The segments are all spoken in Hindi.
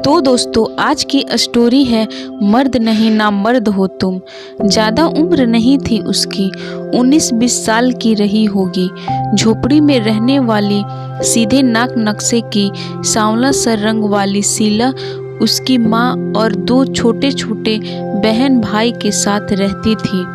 तो दोस्तों आज की स्टोरी है मर्द नहीं ना मर्द हो तुम। ज़्यादा उम्र नहीं थी उसकी, 19-20 साल की रही होगी। झोपड़ी में रहने वाली, सीधे नाक नक्शे की, सांवला सा रंग वाली शीला उसकी माँ और 2 छोटे छोटे बहन भाई के साथ रहती थी।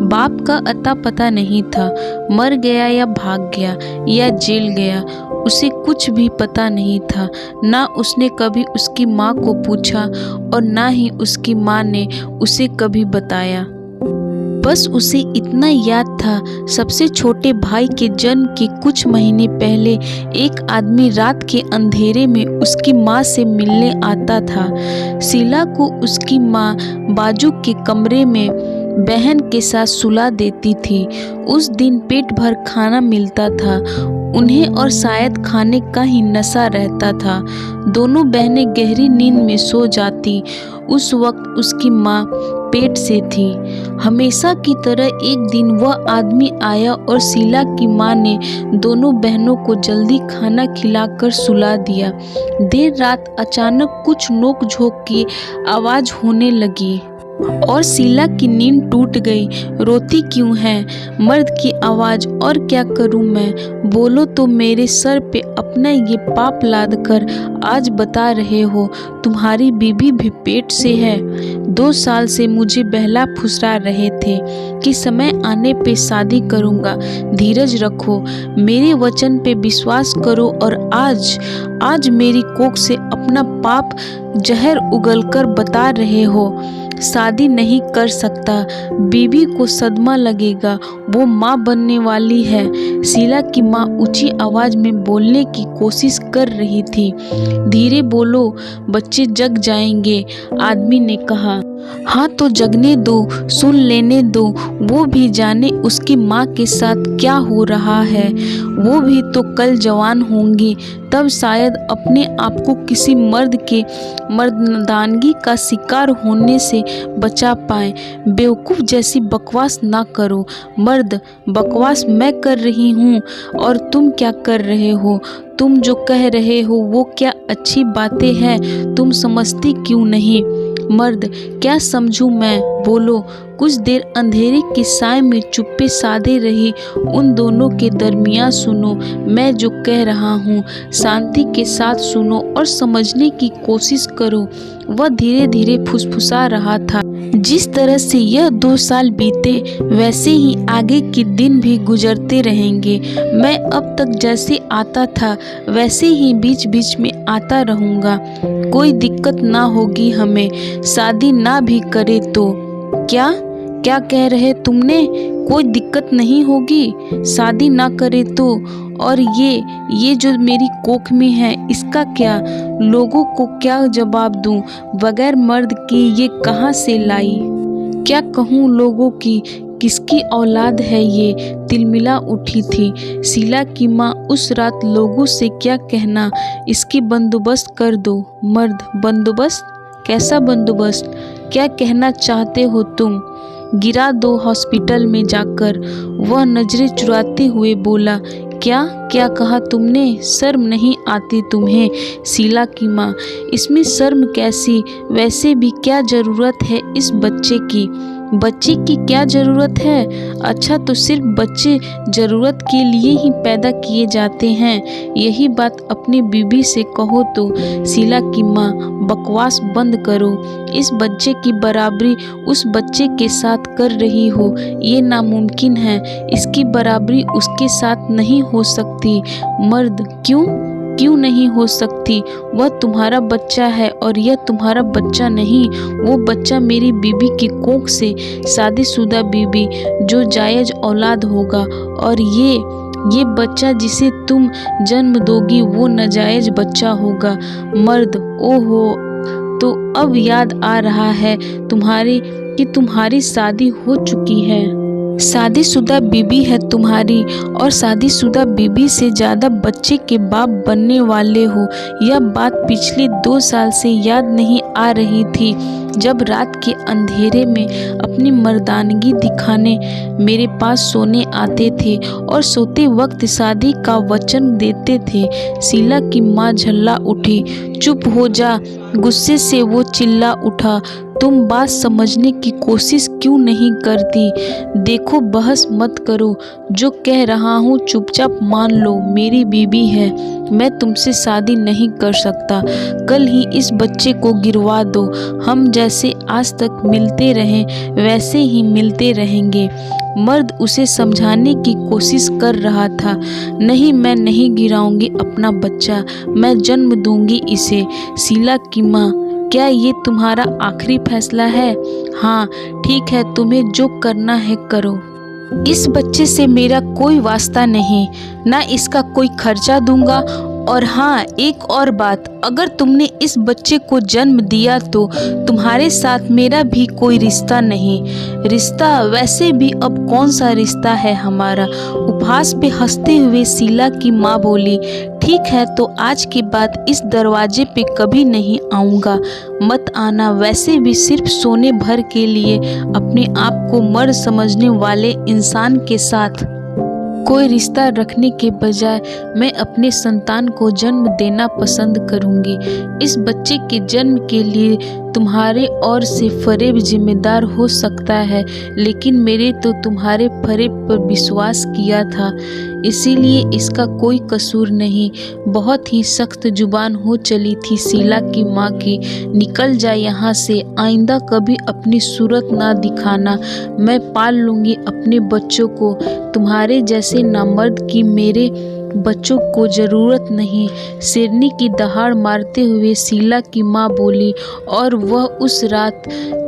बाप का अता पता नहीं था, मर गया या भाग गया या जेल गया, उसे कुछ भी पता नहीं था। ना उसने कभी उसकी माँ को पूछा और ना ही उसकी माँ ने उसे कभी बताया। बस उसे इतना याद था, सबसे छोटे भाई के जन्म के कुछ महीने पहले एक आदमी रात के अंधेरे में उसकी माँ से मिलने आता था। शीला को उसकी माँ बाजू के कमरे में बहन के साथ सुला देती थी। उस दिन पेट भर खाना मिलता था उन्हें और शायद खाने का ही नशा रहता था। दोनों बहनें गहरी नींद में सो जाती। उस वक्त उसकी माँ पेट से थी। हमेशा की तरह एक दिन वह आदमी आया और शीला की माँ ने दोनों बहनों को जल्दी खाना खिलाकर सुला दिया। देर रात अचानक कुछ नोक-झोंक की आवाज़ होने लगी और शीला की नींद टूट गई। रोती क्यों है? मर्द की आवाज़। और क्या करूं मैं? बोलो तो मेरे सर पे अपना ये पाप लाद कर आज बता रहे हो तुम्हारी बीबी भी पेट से है। 2 साल से मुझे बहला फुसला रहे थे कि समय आने पे शादी करूंगा। धीरज रखो, मेरे वचन पे विश्वास करो और आज मेरी कोख से अपना पाप जहर उगलकर बता रहे हो शादी नहीं कर सकता। बीबी को सदमा लगेगा, वो माँ बनने वाली है। शीला की माँ ऊंची आवाज में बोलने की कोशिश कर रही थी। धीरे बोलो, बच्चे जग जाएंगे, आदमी ने कहा। हाँ तो जगने दो, सुन लेने दो, वो भी जाने उसकी माँ के साथ क्या हो रहा है। वो भी तो कल जवान होंगी, तब शायद अपने आप को किसी मर्द के मर्दानगी का शिकार होने से बचा पाए। बेवकूफ़ जैसी बकवास ना करो। मर्द बकवास मैं कर रही हूँ और तुम क्या कर रहे हो? तुम जो कह रहे हो वो क्या अच्छी बातें हैं? तुम समझती क्यों नहीं? मर्द क्या समझूं मैं? बोलो। कुछ देर अंधेरे के साए में चुप्पे साधे रही उन दोनों के दरमियान सुनो, मैं जो कह रहा हूँ शांति के साथ सुनो और समझने की कोशिश करो। वह धीरे धीरे फुसफुसा रहा था। जिस तरह से यह 2 साल बीते वैसे ही आगे के दिन भी गुजरते रहेंगे। मैं अब तक जैसे आता था वैसे ही बीच बीच में आता रहूँगा। कोई दिक्कत ना होगी हमें, शादी ना भी करे तो। क्या कह रहे तुमने? कोई दिक्कत नहीं होगी, शादी ना करे तो? और ये जो मेरी कोख में है इसका क्या? लोगों को क्या जवाब दूं? बगैर मर्द के ये कहाँ से लाई? क्या कहूँ लोगों की? किसकी औलाद है ये? तिलमिला उठी थी शीला की माँ। उस रात लोगों से क्या कहना? इसकी बंदोबस्त कर दो। मर्द बंदोबस्त? कैसा बंदोबस्त? क्या कहना चाहते हो तुम? गिरा दो हॉस्पिटल में जाकर। वह नजरें चुराते हुए बोला। क्या कहा तुमने? शर्म नहीं आती तुम्हें? शीला की माँ। इसमें शर्म कैसी? वैसे भी क्या जरूरत है इस बच्चे की? बच्चे की क्या ज़रूरत है? अच्छा तो सिर्फ बच्चे ज़रूरत के लिए ही पैदा किए जाते हैं। यही बात अपनी बीबी से कहो तो। शीला की माँ। बकवास बंद करो। इस बच्चे की बराबरी उस बच्चे के साथ कर रही हो, ये नामुमकिन है। इसकी बराबरी उसके साथ नहीं हो सकती। मर्द क्यों नहीं हो सकती? वह तुम्हारा बच्चा है और यह तुम्हारा बच्चा नहीं। वो बच्चा मेरी बीबी की कोख से, शादीशुदा बीबी जो जायज औलाद होगा, और ये बच्चा जिसे तुम जन्म दोगी वो नाजायज बच्चा होगा। मर्द। ओहो, तो अब याद आ रहा है तुम्हारी शादी हो चुकी है। शादीशुदा बीबी है तुम्हारी और शादीशुदा बीबी से ज़्यादा बच्चे के बाप बनने वाले हो। यह बात पिछले 2 साल से याद नहीं आ रही थी। जब रात के अंधेरे में अपनी मर्दानगी दिखाने मेरे पास सोने आते थे और सोते वक्त शादी का वचन देते थे। शीला की माँ झल्ला उठी। चुप हो जा, गुस्से से वो चिल्ला उठा। तुम बात समझने की कोशिश क्यों नहीं करती? देखो, बहस मत करो, जो कह रहा हूँ चुपचाप मान लो। मेरी बीवी है, मैं तुमसे शादी नहीं कर सकता। कल ही इस बच्चे को गिरवा दो। हम जैसे आज तक मिलते रहें वैसे ही मिलते रहेंगे। मर्द उसे समझाने की कोशिश कर रहा था। नहीं, मैं नहीं गिराऊंगी अपना बच्चा, मैं जन्म दूंगी इसे। शीला की माँ, क्या ये तुम्हारा आखिरी फैसला है? हाँ ठीक है, तुम्हें जो करना है करो। इस बच्चे से मेरा कोई वास्ता नहीं, ना इसका कोई खर्चा दूंगा। और हाँ, एक और बात, अगर तुमने इस बच्चे को जन्म दिया तो तुम्हारे साथ मेरा भी कोई रिश्ता नहीं। रिश्ता वैसे भी अब कौन सा रिश्ता है हमारा? उपहास पे हंसते हुए शीला की माँ बोली, ठीक है तो आज के बाद इस दरवाजे पे कभी नहीं आऊँगा। मत आना। वैसे भी सिर्फ सोने भर के लिए अपने आप को मर्द समझने वाले इंसान के साथ कोई रिश्ता रखने के बजाय मैं अपने संतान को जन्म देना पसंद करूंगी। इस बच्चे के जन्म के लिए तुम्हारे और से फरेब जिम्मेदार हो सकता है, लेकिन मेरे तो तुम्हारे फरेब पर विश्वास किया था, इसीलिए इसका कोई कसूर नहीं। बहुत ही सख्त जुबान हो चली थी शीला की माँ की। निकल जा यहाँ से, आइंदा कभी अपनी सूरत ना दिखाना। मैं पाल लूँगी अपने बच्चों को। तुम्हारे जैसे नामर्द की मेरे बच्चों को ज़रूरत नहीं। शेरनी की दहाड़ मारते हुए शीला की माँ बोली, और वह उस रात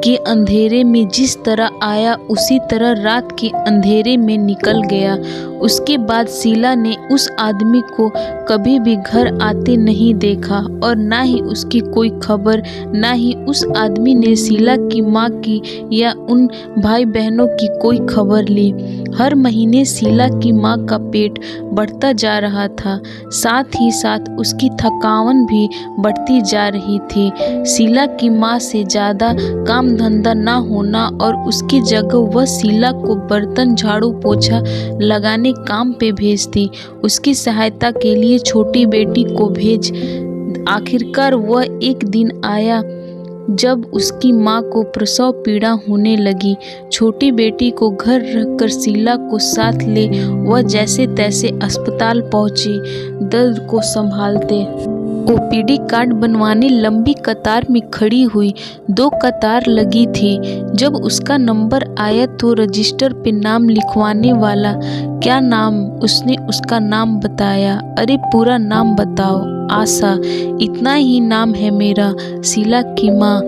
के अंधेरे में जिस तरह आया उसी तरह रात के अंधेरे में निकल गया। उसके बाद शीला ने उस आदमी को कभी भी घर आते नहीं देखा और ना ही उसकी कोई खबर, ना ही उस आदमी ने शीला की माँ की या उन भाई बहनों की कोई खबर ली। हर महीने शीला की माँ का पेट बढ़ता जा रहा था, साथ ही साथ उसकी थकान भी बढ़ती जा रही थी। शीला की माँ से ज़्यादा काम धंधा ना होना और उसकी जगह वह शीला को बर्तन झाड़ू पोछा लगाने काम पे भेजती। उसकी सहायता के लिए छोटी बेटी को भेज। आखिरकार वह एक दिन आया जब उसकी माँ को प्रसव पीड़ा होने लगी। छोटी बेटी को घर रखकर शीला को साथ ले वह जैसे तैसे अस्पताल पहुंची, दर्द को संभालते। ओपीडी कार्ड बनवाने लंबी कतार में खड़ी हुई। 2 कतार लगी थी। जब उसका नंबर आया तो रजिस्टर पे नाम लिखवाने वाला, क्या नाम? उसने उसका नाम बताया। अरे पूरा नाम बताओ। आशा। इतना ही नाम है मेरा। शीला की माँ,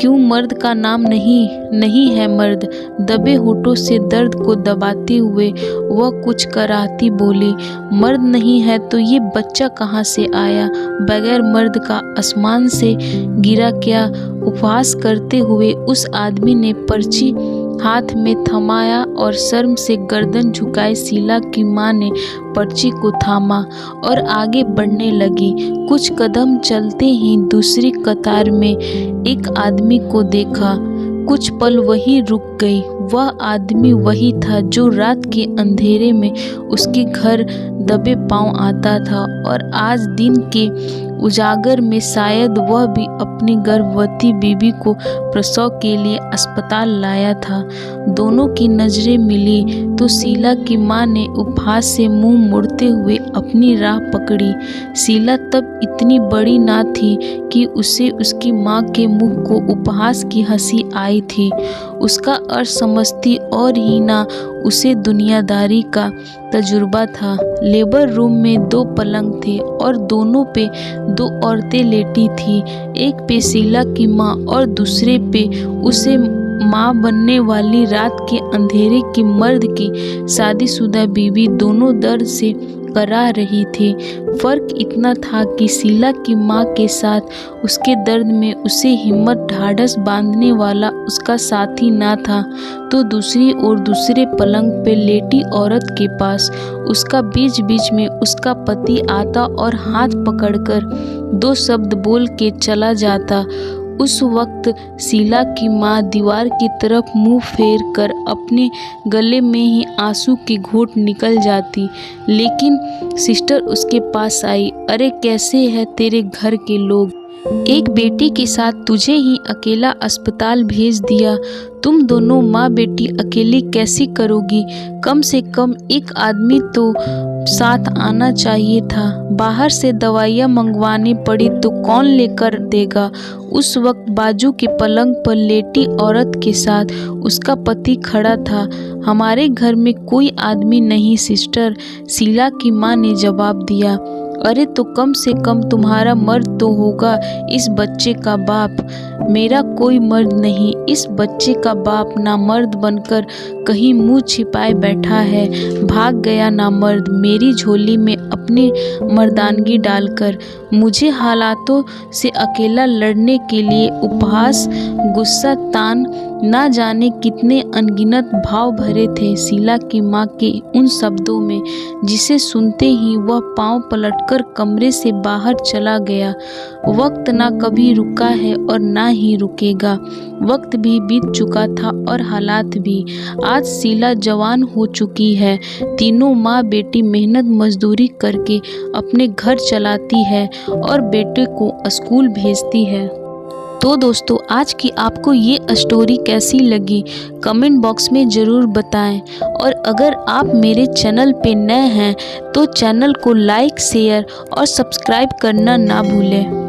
क्यों मर्द का नाम नहीं? नहीं है मर्द। दबे होठों से दर्द को दबाते हुए वह कुछ कराहती बोली, मर्द नहीं है तो ये बच्चा कहाँ से आया? बगैर मर्द का आसमान से गिरा क्या? उपहास करते हुए उस आदमी ने पर्ची हाथ में थमाया और शर्म से गर्दन झुकाए शीला की माँ ने पर्ची को थामा और आगे बढ़ने लगी। कुछ कदम चलते ही दूसरी कतार में एक आदमी को देखा। कुछ पल वहीं रुक गई। वह आदमी वही था जो रात के अंधेरे में उसके घर दबे पांव आता था और आज दिन के उजागर में शायद वह भी अपनी गर्भवती बीबी को प्रसव के लिए अस्पताल लाया था। दोनों की नजरें मिली तो शीला की माँ ने उपहास से मुंह मोड़ते हुए अपनी राह पकड़ी। शीला तब इतनी बड़ी ना थी कि उसे उसकी माँ के मुख को उपहास की हंसी आई थी। उसका अर्थ समझती और ही ना उसे दुनियादारी का तजुर्बा था। लेबर रूम में 2 पलंग थे और दोनों पे 2 औरतें लेटी थी। एक पे शीला की माँ और दूसरे पे उसे माँ बनने वाली रात के अंधेरे की मर्द की शादीशुदा बीवी। दोनों दर्द से करा रही थी। फर्क इतना था कि शीला की माँ के साथ उसके दर्द में उसे हिम्मत ढाढ़स बांधने वाला उसका साथी ना था, तो दूसरी ओर दूसरे पलंग पे लेटी औरत के पास उसका बीच बीच में उसका पति आता और हाथ पकड़कर 2 शब्द बोल के चला जाता। उस वक्त शीला की माँ दीवार की तरफ मुंह फेर कर अपने गले में ही आंसू की घूंट निकल जाती, लेकिन सिस्टर उसके पास आई। अरे कैसे है तेरे घर के लोग? एक बेटी के साथ तुझे ही अकेला अस्पताल भेज दिया। तुम दोनों माँ बेटी अकेली कैसी करोगी? कम से कम एक आदमी तो साथ आना चाहिए था। बाहर से दवाइयाँ मंगवानी पड़ी तो कौन लेकर देगा? उस वक्त बाजू के पलंग पर लेटी औरत के साथ उसका पति खड़ा था। हमारे घर में कोई आदमी नहीं सिस्टर, शीला की माँ ने जवाब दिया। अरे तो कम से कम तुम्हारा मर्द तो होगा, इस बच्चे का बाप। मेरा कोई मर्द नहीं, इस बच्चे का बाप नामर्द बनकर कहीं मुंह छिपाए बैठा है। भाग गया नामर्द मेरी झोली में अपनी मर्दानगी डालकर। मुझे हालातों से अकेला लड़ने के लिए उपहास, गुस्सा, तान, ना जाने कितने अनगिनत भाव भरे थे शीला की माँ के उन शब्दों में, जिसे सुनते ही वह पांव पलटकर कमरे से बाहर चला गया। वक्त ना कभी रुका है और ना ही रुकेगा। वक्त भी बीत चुका था और हालात भी। आज शीला जवान हो चुकी है। तीनों माँ बेटी मेहनत मजदूरी करके अपने घर चलाती है और बेटे को स्कूल भेजती है। तो दोस्तों, आज की आपको ये स्टोरी कैसी लगी कमेंट बॉक्स में ज़रूर बताएं। और अगर आप मेरे चैनल पे नए हैं तो चैनल को लाइक, शेयर और सब्सक्राइब करना ना भूलें।